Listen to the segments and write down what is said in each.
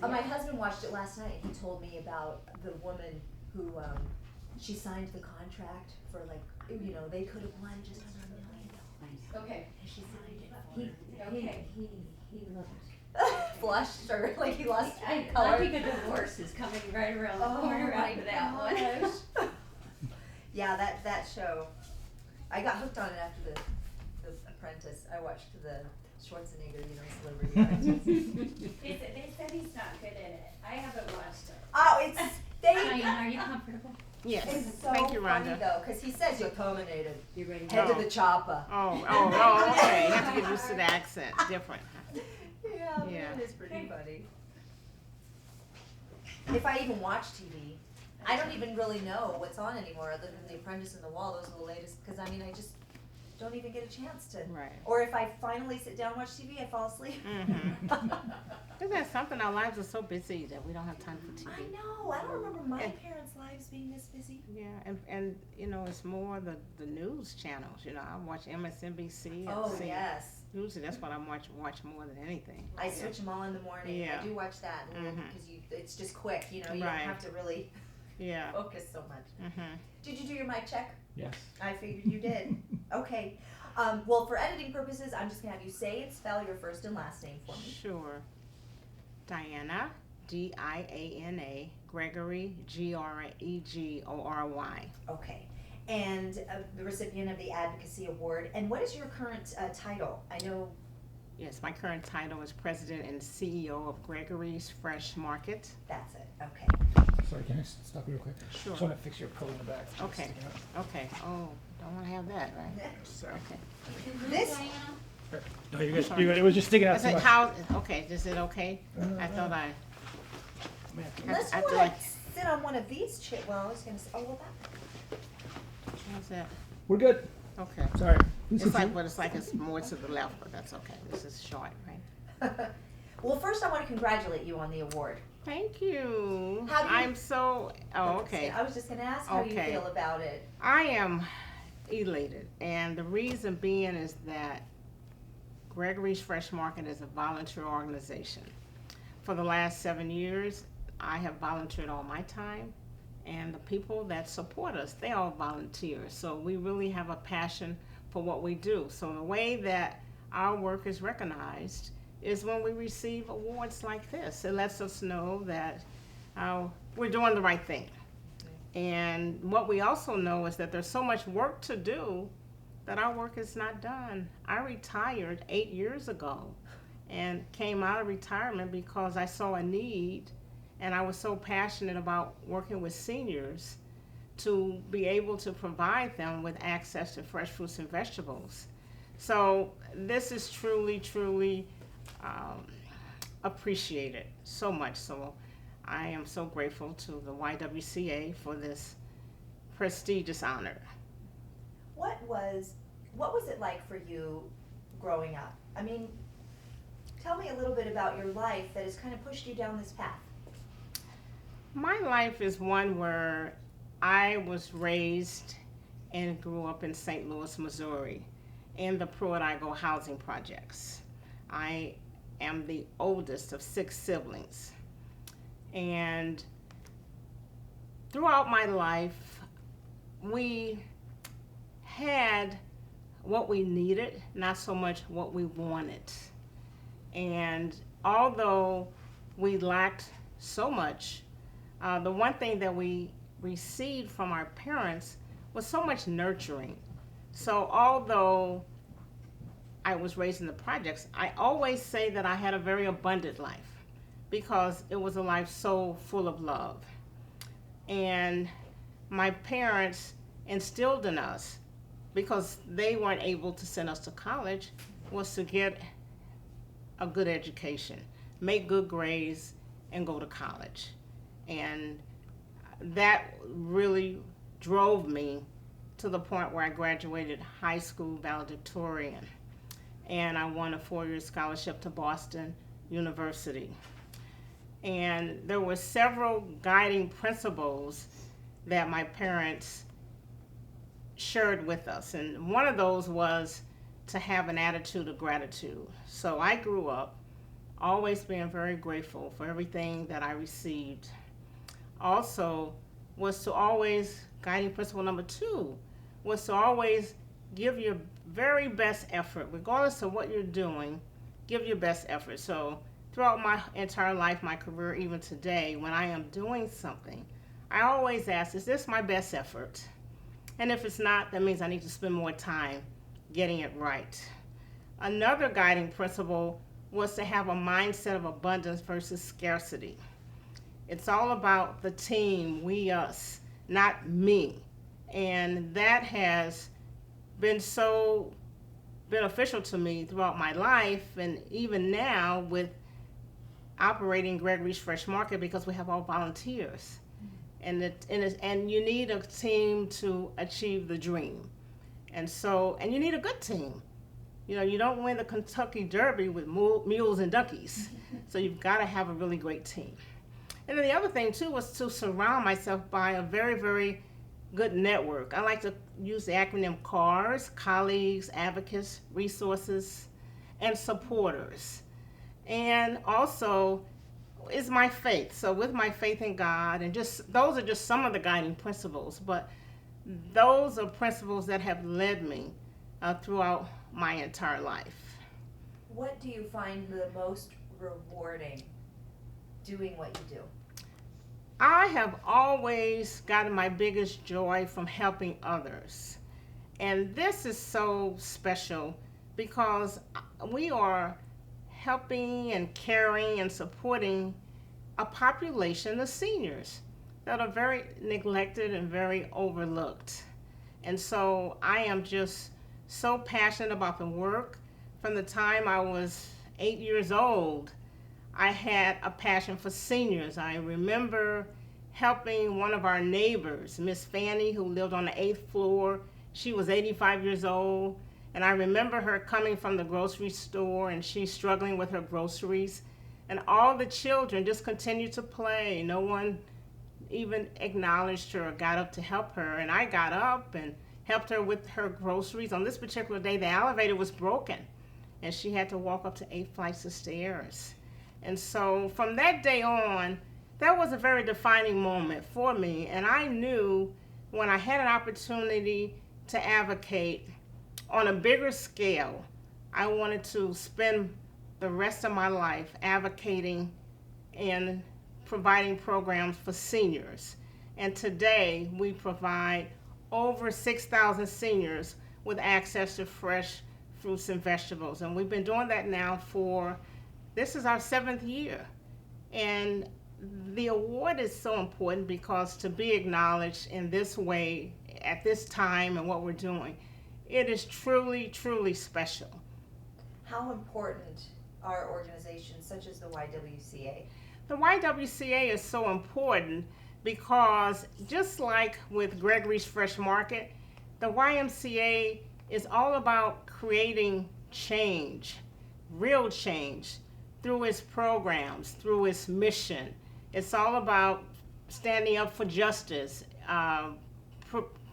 My husband watched it last night. He told me about the woman who, she signed the contract for like, they could have won just under $1 million. Okay. And she signed it. He looked. Flushed or like he lost I color. think a divorce is coming right around the Oh corner my after that one. gosh. Yeah, that show. I got hooked on it after the Apprentice. I watched the Schwarzenegger, celebrity apprentice. They said he's not good in it. I haven't watched it. Oh, Diane, are you comfortable? Yes. It's so Thank you, funny Rhonda. though, because he says you're terminated. You ready? Head to Oh. the chopper. Oh, okay. You have to get used to the accent. Different. Yeah, Yeah. it is pretty funny. If I even watch TV, I don't even really know what's on anymore other than The Apprentice and The Wall. Those are the latest, because I just don't even get a chance to. Right. Or if I finally sit down and watch TV, I fall asleep. Mm-hmm. Isn't that something? Our lives are so busy that we don't have time for TV. I know. I don't remember my And- parents' lives being this busy. Yeah, and it's more the news channels. I watch MSNBC. Oh, and yes. Usually that's what I watch more than anything. I switch them all in the morning. Yeah. I do watch that Mhm. because it's just quick. You don't Right. have to really Yeah. focus so much. Mm-hmm. Did you do your mic check? Yes. I figured you did. Okay. Well, for editing purposes, I'm just gonna have you say and spell your first and last name for me. Sure. Diana, Diana, Gregory, Gregory. Okay. And the recipient of the Advocacy Award. And what is your current title? I know. Yes, my current title is President and CEO of Gregory's Fresh Market. That's it. Okay. Sorry, can I stop you real quick? Sure. Just want to fix your coat in the back. It's Okay. sticking out. Okay. Oh, don't want to have that, right? Sorry. Okay. This. No, you're good. You're good. It was just sticking out Is too it much. how? Okay. Is it okay? I thought I. Man. Unless I you feel want like- to sit on one of these chairs. Well, I was gonna say. Oh, well, that. How's that? We're good. Okay. Sorry. Please It's like, continue. but it's like it's more to the left, but that's okay. This is short, right? Well, first I want to congratulate you on the award. Thank you. How do you- I'm so. Oh, okay. I was just gonna ask how you Okay. feel about it. I am elated, and the reason being is that Gregory's Fresh Market is a volunteer organization. For the last 7 years, I have volunteered all my time, and the people that support us, they all volunteer. So we really have a passion for what we do. So the way that our work is recognized is when we receive awards like this. It lets us know that we're doing the right thing. And what we also know is that there's so much work to do that our work is not done. I retired 8 years ago and came out of retirement because I saw a need, and I was so passionate about working with seniors to be able to provide them with access to fresh fruits and vegetables. So this is truly, truly appreciated so much. So I am so grateful to the YWCA for this prestigious honor. What was it like for you growing up? I mean, tell me a little bit about your life that has kind of pushed you down this path. My life is one where I was raised and grew up in St. Louis, Missouri, in the Pruitt-Igoe housing projects. I am the oldest of 6 siblings. And throughout my life, we had what we needed, not so much what we wanted. And although we lacked so much, the one thing that we received from our parents was so much nurturing. So although I was raised in the projects, I always say that I had a very abundant life because it was a life so full of love. And my parents instilled in us, because they weren't able to send us to college, was to get a good education, make good grades, and go to college. And that really drove me to the point where I graduated high school valedictorian, and I won a 4-year scholarship to Boston University. And there were several guiding principles that my parents shared with us, and one of those was to have an attitude of gratitude. So I grew up always being very grateful for everything that I received. Also, was to always, guiding principle number 2, was to always give your very best effort, regardless of what you're doing, give your best effort. So throughout my entire life, my career, even today, when I am doing something, I always ask, is this my best effort? And if it's not, that means I need to spend more time getting it right. Another guiding principle was to have a mindset of abundance versus scarcity. It's all about the team, we, us, not me. And that has been so beneficial to me throughout my life, and even now with operating Gregory's Fresh Market, because we have all volunteers. And you need a team to achieve the dream. And you need a good team. You know, you don't win the Kentucky Derby with mules and donkeys. So you've got to have a really great team. And then the other thing too was to surround myself by a very, very good network. I like to use the acronym CARS: colleagues, advocates, resources, and supporters. And also is my faith. So with my faith in God, and just those are just some of the guiding principles, but those are principles that have led me throughout my entire life. What do you find the most rewarding doing what you do? I have always gotten my biggest joy from helping others. And this is so special because we are helping and caring and supporting a population of seniors that are very neglected and very overlooked. And so I am just so passionate about the work. From the time I was 8 years old, I had a passion for seniors. I remember helping one of our neighbors, Miss Fanny, who lived on the 8th floor. She was 85 years old, and I remember her coming from the grocery store, and she's struggling with her groceries. And all the children just continued to play. No one even acknowledged her or got up to help her. And I got up and helped her with her groceries. On this particular day, the elevator was broken, and she had to walk up to 8 flights of stairs. And so from that day on, that was a very defining moment for me. And I knew when I had an opportunity to advocate on a bigger scale, I wanted to spend the rest of my life advocating and providing programs for seniors. And today we provide over 6,000 seniors with access to fresh fruits and vegetables. And we've been doing that now this is our 7th year. And the award is so important because to be acknowledged in this way at this time and what we're doing, it is truly, truly special. How important are organizations such as the YWCA? The YWCA is so important because just like with Gregory's Fresh Market, the YMCA is all about creating change, real change, through its programs, through its mission. It's all about standing up for justice,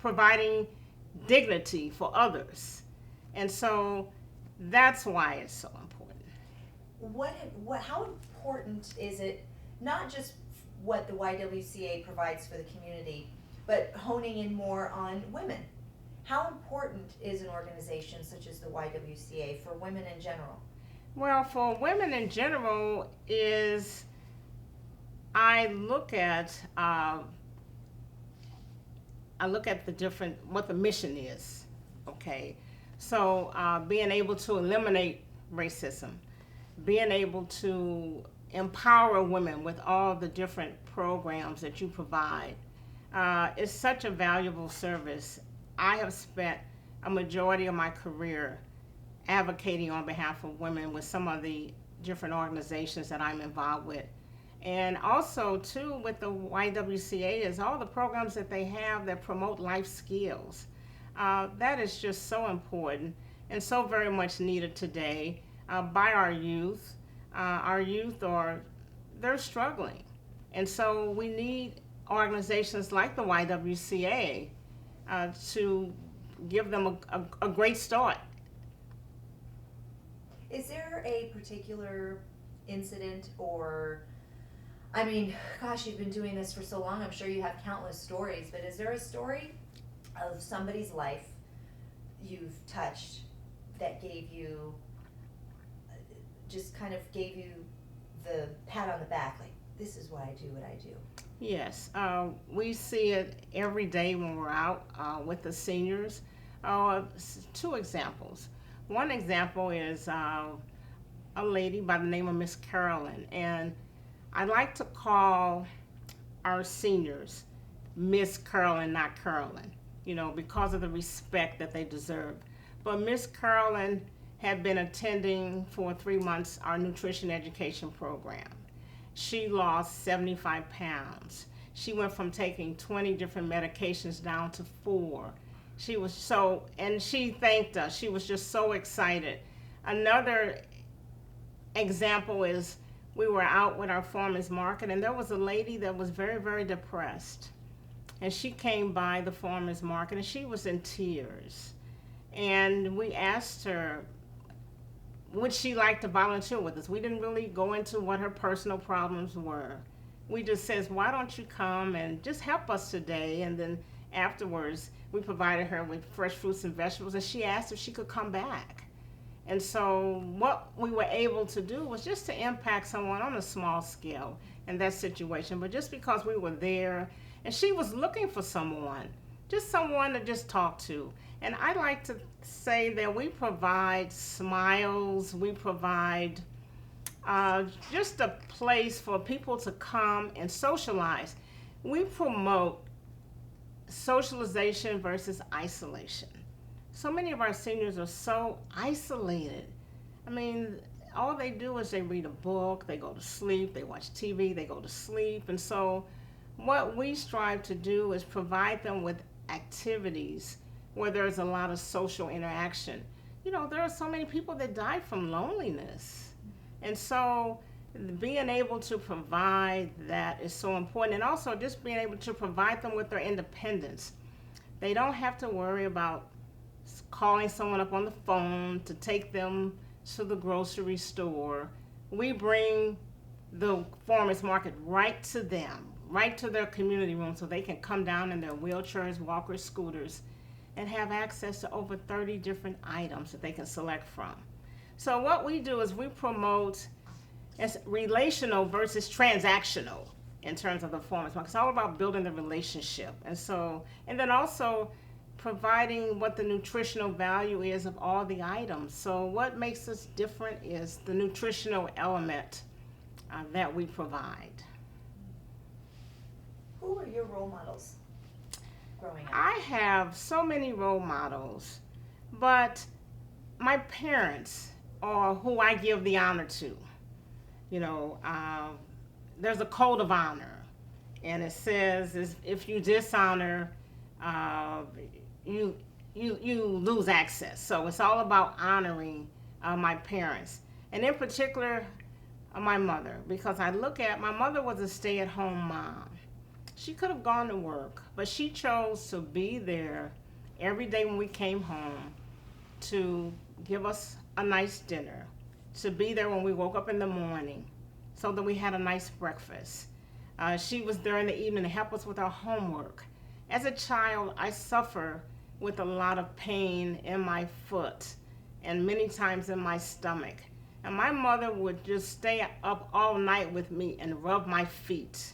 providing dignity for others. And so that's why it's so important. How important is it, not just what the YWCA provides for the community, but honing in more on women? How important is an organization such as the YWCA for women in general? Well, for women in general is, I look at what the mission is, okay? So being able to eliminate racism, being able to empower women with all the different programs that you provide is such a valuable service. I have spent a majority of my career advocating on behalf of women with some of the different organizations that I'm involved with. And also, too, with the YWCA is all the programs that they have that promote life skills. That is just so important and so very much needed today by our youth. Our youth they're struggling. And so we need organizations like the YWCA to give them a great start. Is there a particular incident or, I mean, gosh, you've been doing this for so long, I'm sure you have countless stories, but is there a story of somebody's life you've touched that gave you, just kind of gave you the pat on the back, like, this is why I do what I do? Yes, we see it every day when we're out with the seniors. Two examples. One example is a lady by the name of Miss Carolyn, and I like to call our seniors Miss Carolyn, not Carolyn, because of the respect that they deserve. But Miss Carolyn had been attending for 3 months our nutrition education program. She lost 75 pounds. She went from taking 20 different medications down to 4. And she thanked us. She was just so excited. Another example is we were out with our farmers market, and there was a lady that was very, very depressed. And she came by the farmers market, and she was in tears. And we asked her, would she like to volunteer with us? We didn't really go into what her personal problems were. We just says, why don't you come and just help us today? And then afterwards, we provided her with fresh fruits and vegetables, and she asked if she could come back. And so what we were able to do was just to impact someone on a small scale in that situation. But just because we were there, and she was looking for someone, just someone to just talk to. And I like to say that we provide smiles, we provide just a place for people to come and socialize. We promote socialization versus isolation. So many of our seniors are so isolated. I mean, all they do is they read a book, they go to sleep, they watch TV, they go to sleep. And so what we strive to do is provide them with activities where there's a lot of social interaction. There are so many people that die from loneliness. And so being able to provide that is so important. And also just being able to provide them with their independence. They don't have to worry about calling someone up on the phone to take them to the grocery store. We bring the farmers market right to them, right to their community room, so they can come down in their wheelchairs, walkers, scooters, and have access to over 30 different items that they can select from. So what we do is we promote as relational versus transactional in terms of the farmers market. It's all about building the relationship. And then also providing what the nutritional value is of all the items. So what makes us different is the nutritional element that we provide. Who were your role models growing up? I have so many role models, but my parents are who I give the honor to. There's a code of honor, and it says if you dishonor, you lose access. So it's all about honoring my parents, and in particular, my mother, because I look at my mother was a stay-at-home mom. She could have gone to work, but she chose to be there every day when we came home to give us a nice dinner, to be there when we woke up in the morning so that we had a nice breakfast. She was there in the evening to help us with our homework. As a child, I suffer with a lot of pain in my foot and many times in my stomach. And my mother would just stay up all night with me and rub my feet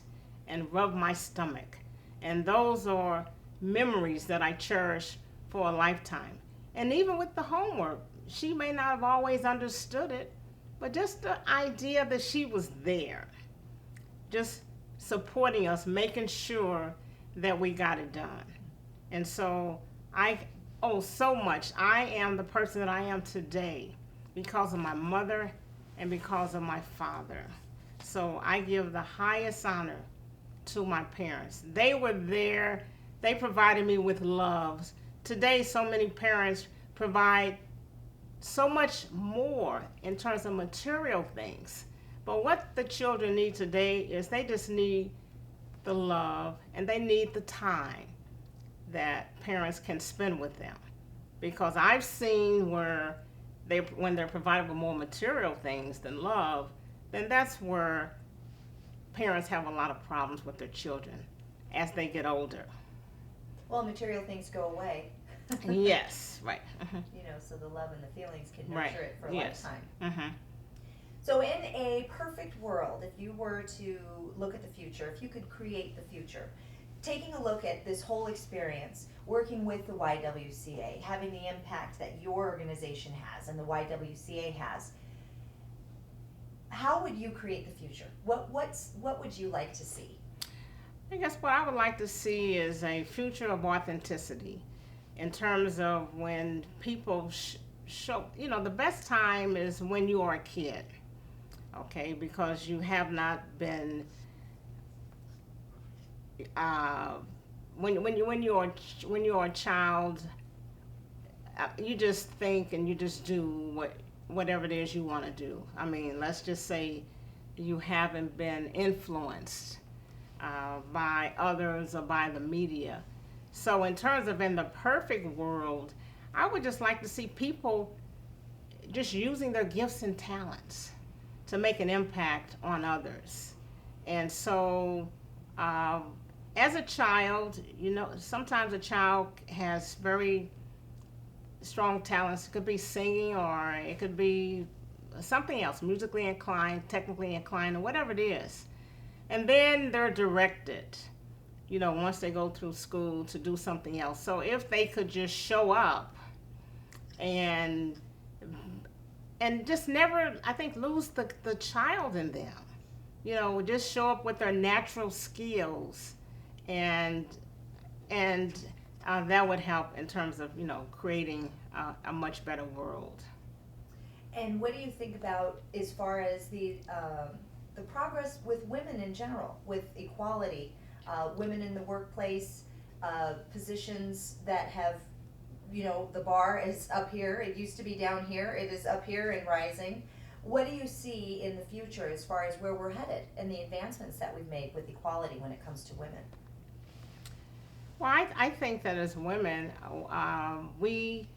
and rub my stomach. And those are memories that I cherish for a lifetime. And even with the homework, she may not have always understood it, but just the idea that she was there, just supporting us, making sure that we got it done. And so I owe so much. I am the person that I am today because of my mother and because of my father. So I give the highest honor to my parents. They were there. They provided me with love. Today, so many parents provide so much more in terms of material things. But what the children need today is they just need the love and they need the time that parents can spend with them. Because I've seen where when they're provided with more material things than love, then that's where parents have a lot of problems with their children as they get older. Well, material things go away. Yes, right. You know, so the love and the feelings can Right. nurture it for a Yes. lifetime. So in a perfect world, if you were to look at the future, if you could create the future, taking a look at this whole experience, working with the YWCA, having the impact that your organization has and the YWCA has, how would you create the future? What would you like to see? I guess what I would like to see is a future of authenticity in terms of when people show, you know, the best time is when you are a kid, okay, because you have not been, when you're a child, you just think and you just do whatever it is you want to do. I mean, let's just say you haven't been influenced by others or by the media. So in terms of in the perfect world, I would just like to see people just using their gifts and talents to make an impact on others. And so as a child, you know, sometimes a child has very strong talents. It could be singing or it could be something else, musically inclined, technically inclined, or whatever it is. And then they're directed, you know, once they go through school to do something else. So if they could just show up and just never, I think, lose the child in them, you know, just show up with their natural skills, and that would help in terms of, you know, creating a much better world. And what do you think about as far as the progress with women in general, with equality, women in the workplace, positions that have, you know, the bar is up here, it used to be down here, it is up here and rising. What do you see in the future as far as where we're headed and the advancements that we've made with equality when it comes to women? Well, I think that as women, we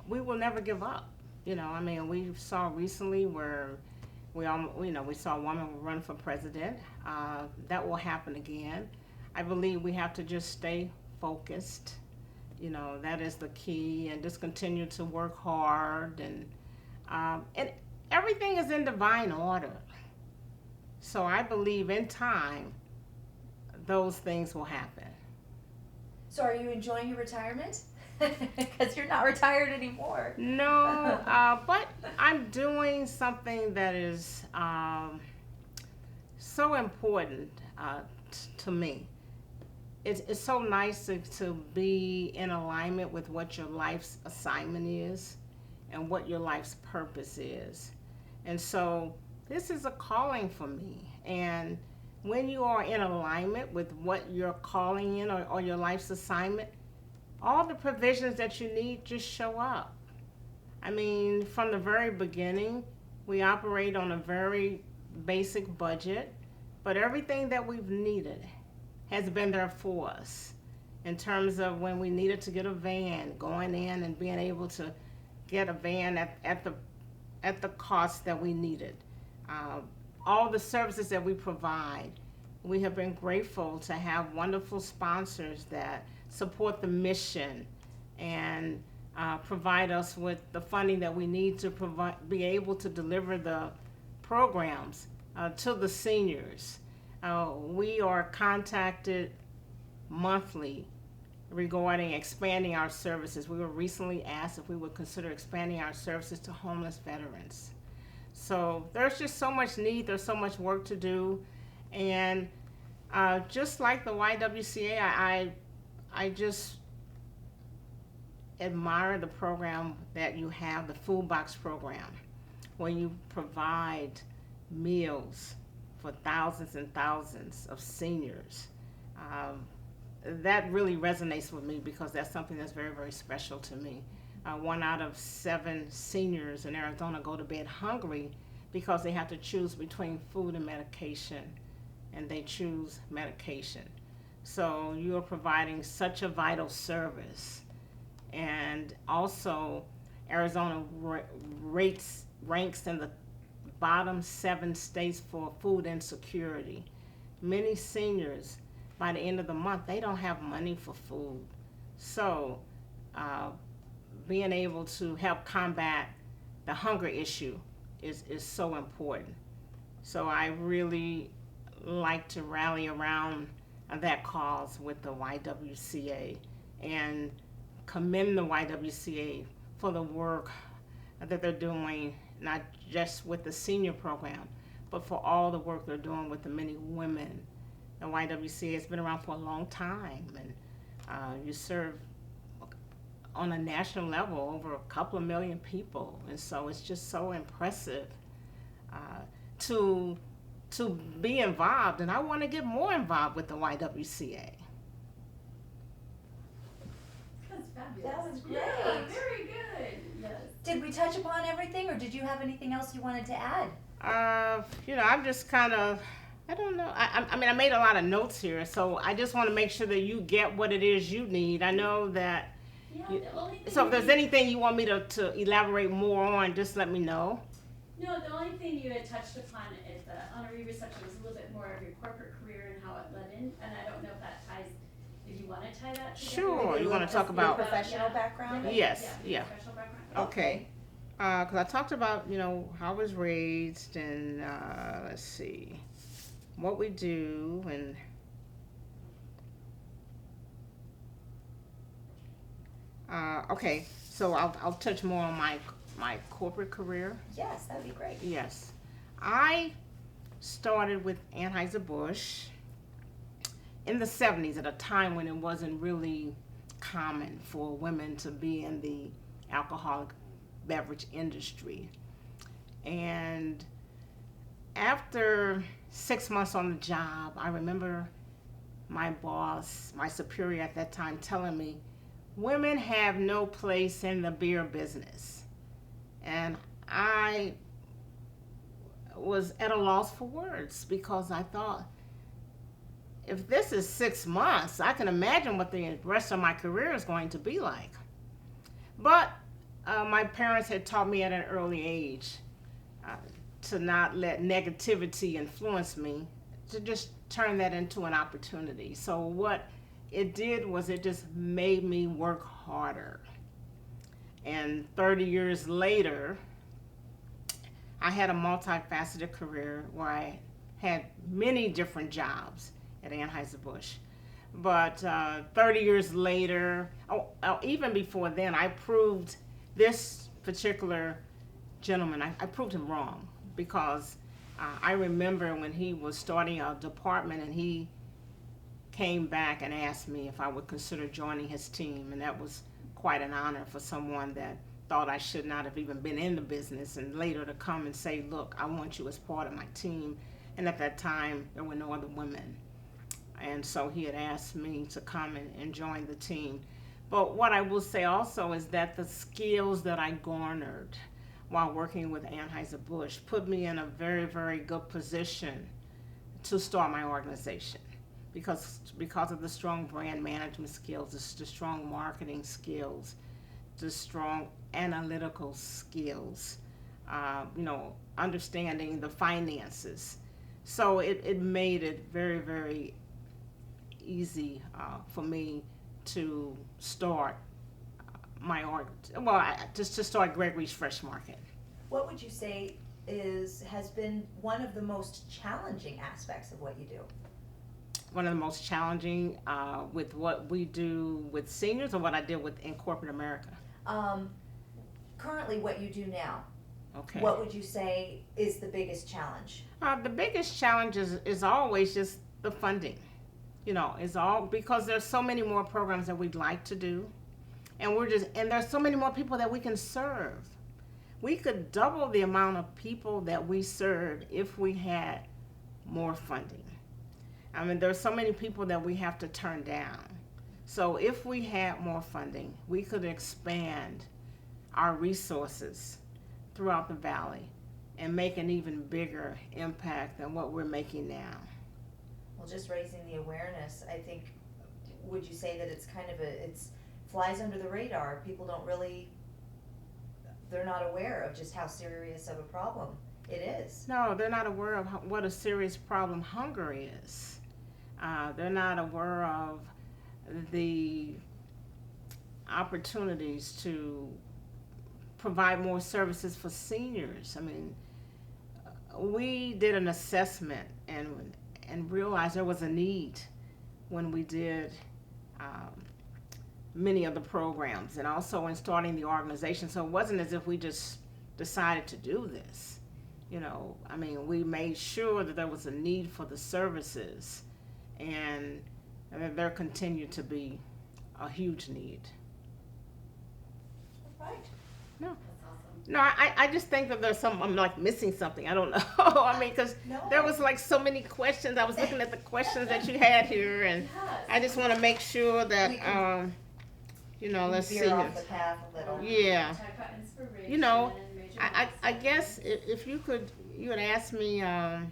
will never give up. You know, I mean, we saw recently where we saw a woman run for president. That will happen again. I believe we have to just stay focused. You know, that is the key, and just continue to work hard, and everything is in divine order. So I believe in time, those things will happen. So are you enjoying your retirement? Because you're not retired anymore. No, but I'm doing something that is so important to me. It's so nice to be in alignment with what your life's assignment is and what your life's purpose is. And so this is a calling for me. And when you are in alignment with what you're calling in, or your life's assignment, all the provisions that you need just show up. I mean, from the very beginning, we operate on a very basic budget, but everything that we've needed has been there for us in terms of when we needed to get a van, going in and being able to get a van at the cost that we needed. All the services that we provide, we have been grateful to have wonderful sponsors that support the mission and provide us with the funding that we need to be able to deliver the programs to the seniors. We are contacted monthly regarding expanding our services. We were recently asked if we would consider expanding our services to homeless veterans. So there's just so much need, there's so much work to do, and just like the YWCA, I just admire the program that you have, the food box program, where you provide meals for thousands and thousands of seniors. That really resonates with me because that's something that's very, very special to me. 1 out of 7 seniors in Arizona go to bed hungry because they have to choose between food and medication, and they choose medication. So you are providing such a vital service. And also, Arizona ranks in the bottom 7 states for food insecurity. Many seniors, by the end of the month, they don't have money for food. So, being able to help combat the hunger issue is so important. So I really like to rally around that cause with the YWCA and commend the YWCA for the work that they're doing, not just with the senior program, but for all the work they're doing with the many women. The YWCA has been around for a long time, and you serve on a national level over a couple of million people, and so it's just so impressive to be involved, and I want to get more involved with the YWCA. That's fabulous. That was great. Yeah, very good. Yes. Did we touch upon everything, or did you have anything else you wanted to add? I'm just kind of, I don't know. I mean, I made a lot of notes here, so I just want to make sure that you get what it is you need. I know that. Yeah, You- the only thing So if you there's did- anything you want me to elaborate more on, just let me know. No, the only thing you had touched upon at the honoree reception was a little bit more of your corporate career and how it led in, and I don't know if that ties, if you wanna tie that together. Sure. Maybe you a wanna little talk bit about- your professional background? Yes, yeah. Professional background. Okay. Because I talked about, how I was raised and, let's see, what we do and, okay, so I'll touch more on my corporate career. Yes, that'd be great. Yes. I started with Anheuser-Busch in the 70s at a time when it wasn't really common for women to be in the alcoholic beverage industry. And after 6 months on the job, I remember my boss, my superior at that time, telling me, women have no place in the beer business. And I was at a loss for words because I thought, if this is 6 months, I can imagine what the rest of my career is going to be like. But my parents had taught me at an early age to not let negativity influence me, to just turn that into an opportunity. So what it did was it just made me work harder. And 30 years later, I had a multifaceted career where I had many different jobs at Anheuser-Busch. But 30 years later, even before then, I proved this particular gentleman, I proved him wrong, because I remember when he was starting a department and he came back and asked me if I would consider joining his team, and that was quite an honor for someone that thought I should not have even been in the business, and later to come and say, look, I want you as part of my team. And at that time, there were no other women. And so he had asked me to come and join the team. But what I will say also is that the skills that I garnered while working with Anheuser-Busch put me in a very, very good position to start my organization. Because of the strong brand management skills, the strong marketing skills, the strong analytical skills, understanding the finances. So it made it very, very easy for me to start to start Gregory's Fresh Market. What would you say has been one of the most challenging aspects of what you do? One of the most challenging with what we do with seniors, or what I did in corporate America? Currently, what you do now, Okay. what would you say is the biggest challenge? The biggest challenge is always just the funding. It's all because there's so many more programs that we'd like to do, and there's so many more people that we can serve. We could double the amount of people that we serve if we had more funding. I mean, there's so many people that we have to turn down. So if we had more funding, we could expand our resources throughout the valley and make an even bigger impact than what we're making now. Well, just raising the awareness, I think, would you say that it's kind of it's flies under the radar? People don't really, they're not aware of just how serious of a problem It is. No, they're not aware of what a serious problem hunger is. They're not aware of the opportunities to provide more services for seniors. I mean, we did an assessment and realized there was a need when we did many of the programs, and also in starting the organization. So it wasn't as if we just decided to do this. You know, I mean, we made sure that there was a need for the services, and there continued to be a huge need. Right. That's awesome. No, I just think that there's I'm like missing something. I don't know. I mean, because No. there was like so many questions. I was looking at the questions that you had here, and Yes. I just want to make sure We that, can let's see veer here. off the path a little. Yeah. Talk about inspiration You know, and major I milestones. guess if you had asked me, I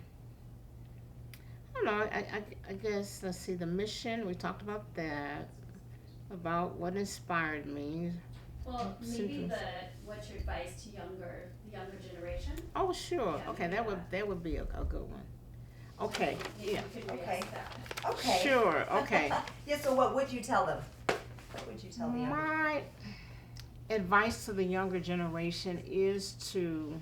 don't know, I guess, let's see, the mission, we talked about that, about what inspired me. Well, maybe Symptoms. what's your advice to the younger generation? Oh, sure. Yeah, Okay, that would be a good one. Okay, Maybe yeah. you could Okay. react that. Okay. Sure, okay. Yeah, so what would you tell them? What would you tell the younger? My advice to the younger generation is to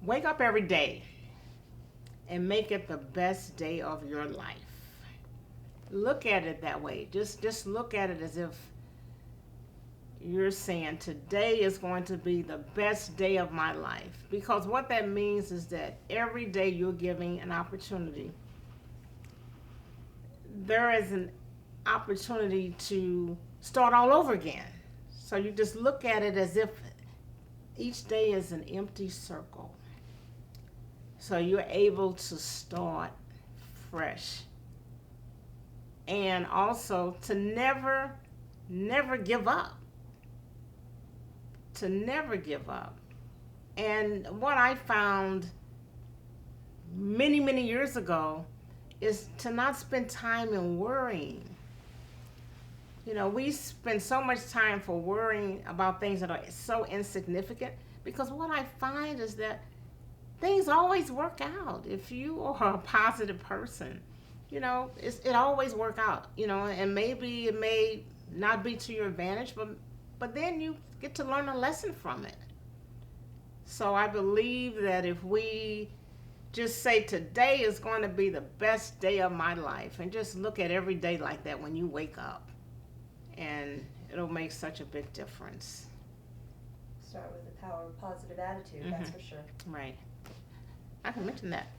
wake up every day and make it the best day of your life. Look at it that way. Just look at it as if you're saying today is going to be the best day of my life. Because what that means is that every day you're giving an opportunity. There is an opportunity to start all over again. So you just look at it as if each day is an empty circle. So you're able to start fresh. And also to never give up. To never give up. And what I found many years ago is to not spend time in worrying. You know, we spend so much time for worrying about things that are so insignificant, because what I find is that things always work out. If you are a positive person, you know, it always work out, you know, and maybe it may not be to your advantage, but then you get to learn a lesson from it. So I believe that if we just say today is going to be the best day of my life, and just look at every day like that when you wake up, and it'll make such a big difference. Start with the power of positive attitude, that's for sure. Right. I can mention that.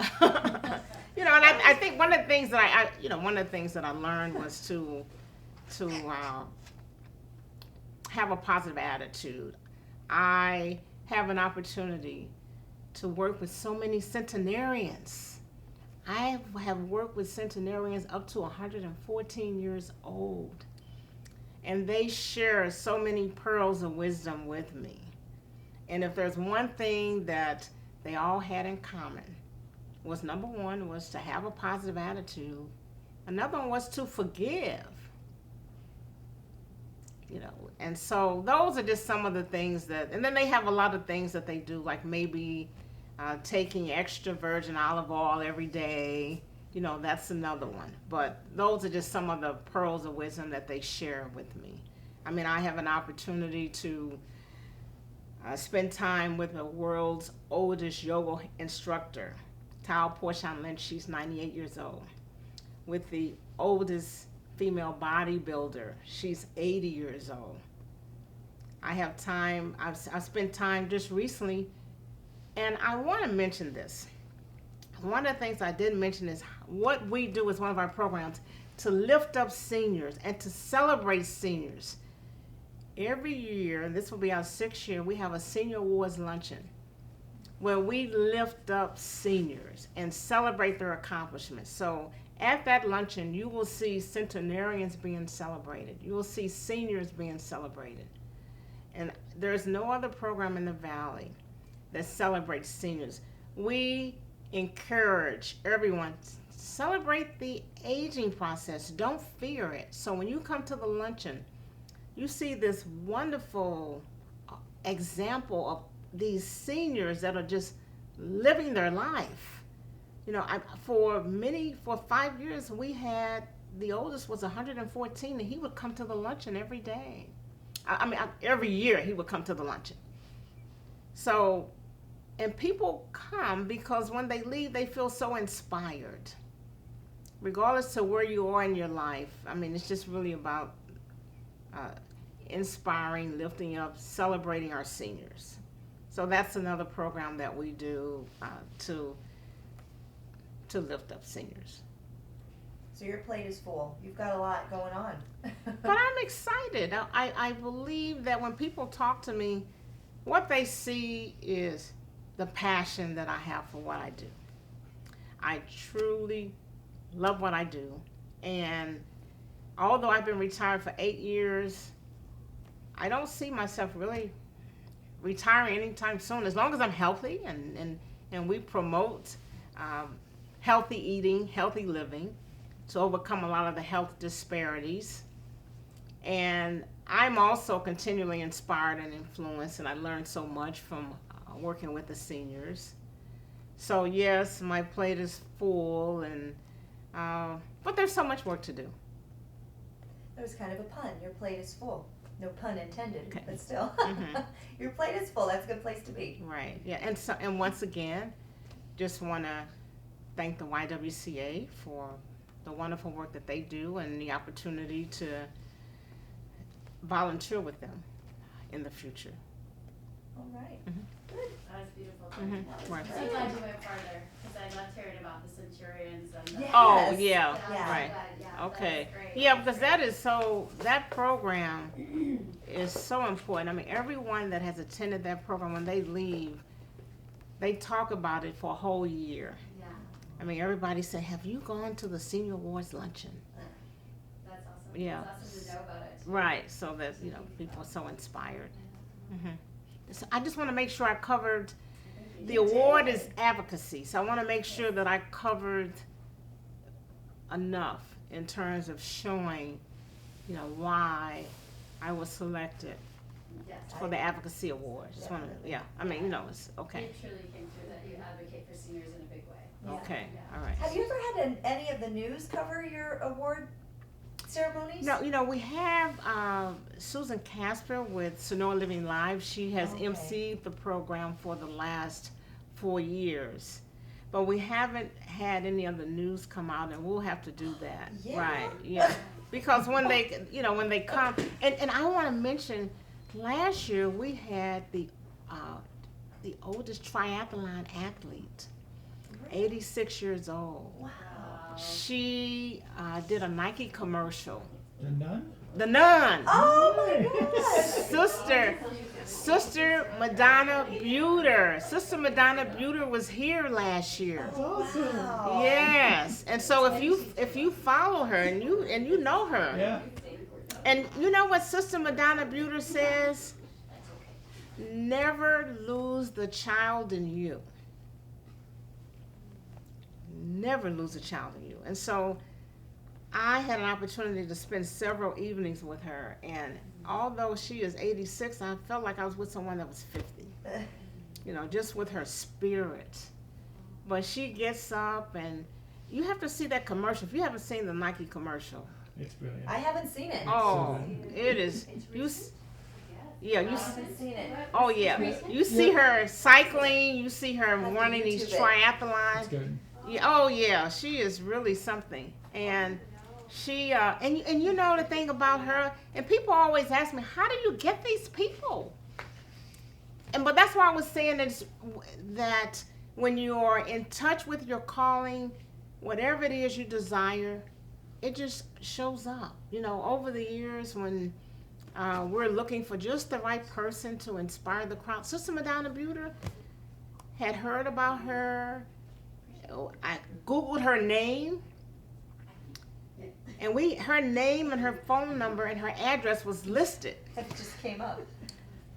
You know, and I think one of the things that I learned was to have a positive attitude. I have an opportunity to work with so many centenarians. I have worked with centenarians up to 114 years old, and they share so many pearls of wisdom with me. And if there's one thing that they all had in common, was number one was to have a positive attitude. Another one was to forgive. You know, and so those are just some of the things and then they have a lot of things that they do, like maybe taking extra virgin olive oil every day. You know, that's another one. But those are just some of the pearls of wisdom that they share with me. I mean, I have an opportunity to spend time with the world's oldest yoga instructor, Tao Porchan Lynch. She's 98 years old. With the oldest female bodybuilder, she's 80 years old. I have time, I've spent time just recently, and I want to mention this. One of the things I didn't mention is what we do as one of our programs to lift up seniors and to celebrate seniors. Every year, and this will be our 6th year, we have a senior awards luncheon where we lift up seniors and celebrate their accomplishments. So at that luncheon, you will see centenarians being celebrated. You will see seniors being celebrated. And there's no other program in the Valley that celebrates seniors. We encourage everyone to celebrate the aging process. Don't fear it. So when you come to the luncheon, you see this wonderful example these seniors that are just living their life. You know, for 5 years, we had, the oldest was 114, and he would come to the luncheon every day. Every year he would come to the luncheon. So, and people come because when they leave, they feel so inspired. Regardless to where you are in your life, it's just really about inspiring, lifting up, celebrating our seniors. So that's another program that we do to lift up seniors. So your plate is full. You've got a lot going on. But I'm excited. I believe that when people talk to me, what they see is the passion that I have for what I do. I truly love what I do. And although I've been retired for 8 years, I don't see myself really retiring anytime soon, as long as I'm healthy and we promote healthy eating, healthy living to overcome a lot of the health disparities. And I'm also continually inspired and influenced, and I learned so much from working with the seniors. So yes, my plate is full, and but there's so much work to do. That was kind of a pun. Your plate is full. No pun intended, Okay. but still. Mhm. Your plate is full. That's a good place to be. Right. Yeah. And once again, just want to thank the YWCA for the wonderful work that they do and the opportunity to volunteer with them in the future. All right. That was beautiful. Mhm. Right. I'm so glad you went farther, because I loved hearing about the centurions and the. Yes. Oh yeah. Yeah. Right. Yeah, Okay. that was great. Yeah, because that program is so important. Everyone that has attended that program, when they leave, they talk about it for a whole year. Yeah, Everybody said, "Have you gone to the Senior Awards luncheon?" that's awesome. Yeah. It's awesome to know about it. Right. So that people are so inspired. So I just want to make sure I covered. The award is advocacy, so I want to make sure that I covered enough in terms of showing, why I was selected Yes. for the advocacy award. Just want to, it's okay. You truly came through that. You advocate for seniors in a big way. Yeah. Okay, Yeah. all right. Have you ever had any of the news cover your award ceremonies? No, we have Susan Casper with Sonora Living Live. She has Okay. emceed the program for the last 4 years. But we haven't had any of the news come out, and we'll have to do that. Yeah. Right, yeah. Because when they come, and I want to mention, last year we had the oldest triathlon athlete, 86 years old. Wow. She did a Nike commercial. The nun? The Nun. Oh my gosh. Sister Madonna Buter. Sister Madonna Buter was here last year. Awesome. Wow. Yes, and so if you follow her and you know her, Yeah. and you know what Sister Madonna Buter says, never lose the child in you. Never lose a child in you. And so I had an opportunity to spend several evenings with her, and although she is 86, I felt like I was with someone that was 50. Just with her spirit. But she gets up, and you have to see that commercial. If you haven't seen the Nike commercial, It's brilliant. I haven't seen it. oh, it is. I haven't seen it. Oh yeah. You see her cycling. You see her Have to running these YouTube it. triathlons. It's good. Yeah, oh yeah, she is really something. And she and you know the thing about her, and people always ask me, how do you get these people? But that's why I was saying that when you're in touch with your calling, whatever it is you desire, it just shows up. Over the years when we're looking for just the right person to inspire the crowd. Sister Madonna Buter had heard about her. I Googled her name, and her name and her phone number and her address was listed. It just came up.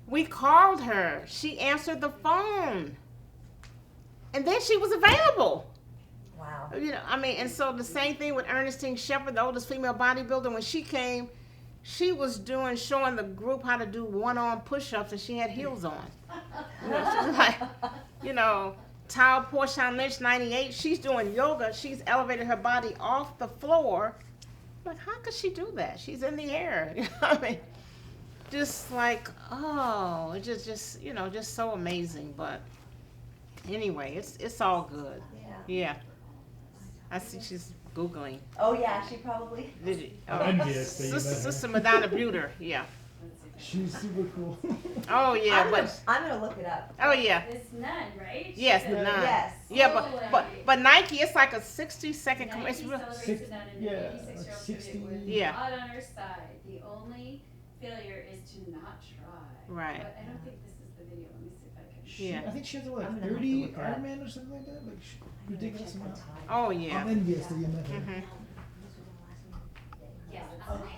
We called her. She answered the phone, and then she was available. Wow. And so the same thing with Ernestine Shepherd, the oldest female bodybuilder. When she came, she was showing the group how to do one-arm push-ups, and she had heels on. You know, she was like, you know, Tao Porchan Lynch 98. She's doing yoga. She's elevated her body off the floor. Like, how could she do that? She's in the air. You know what I mean? Just like, oh, it's just you know, just so amazing. But anyway, it's all good. Yeah. Yeah. I see she's Googling. Oh, yeah, she probably. Did you? I'm envious that you met her. Sister Madonna Buter. Yeah. She's super cool. Oh yeah, I'm gonna look it up. oh yeah. It's none, right? Yes, the nun. Yes. Yeah, Holy. but Nike, it's like a 60-second Nike commercial. celebrates Six- the nun and yeah, the like 86-year-old 60. tribute with Yeah. God on her side. The only failure is to not try. Right. But I don't think this is the video. Let me see if I can. Yeah. I think she has what, I'm like gonna have to 30 look it up. Ironman or something like that. Like ridiculous amount. Oh yeah. I'm envious that you met her. Mhm. Yes. Okay.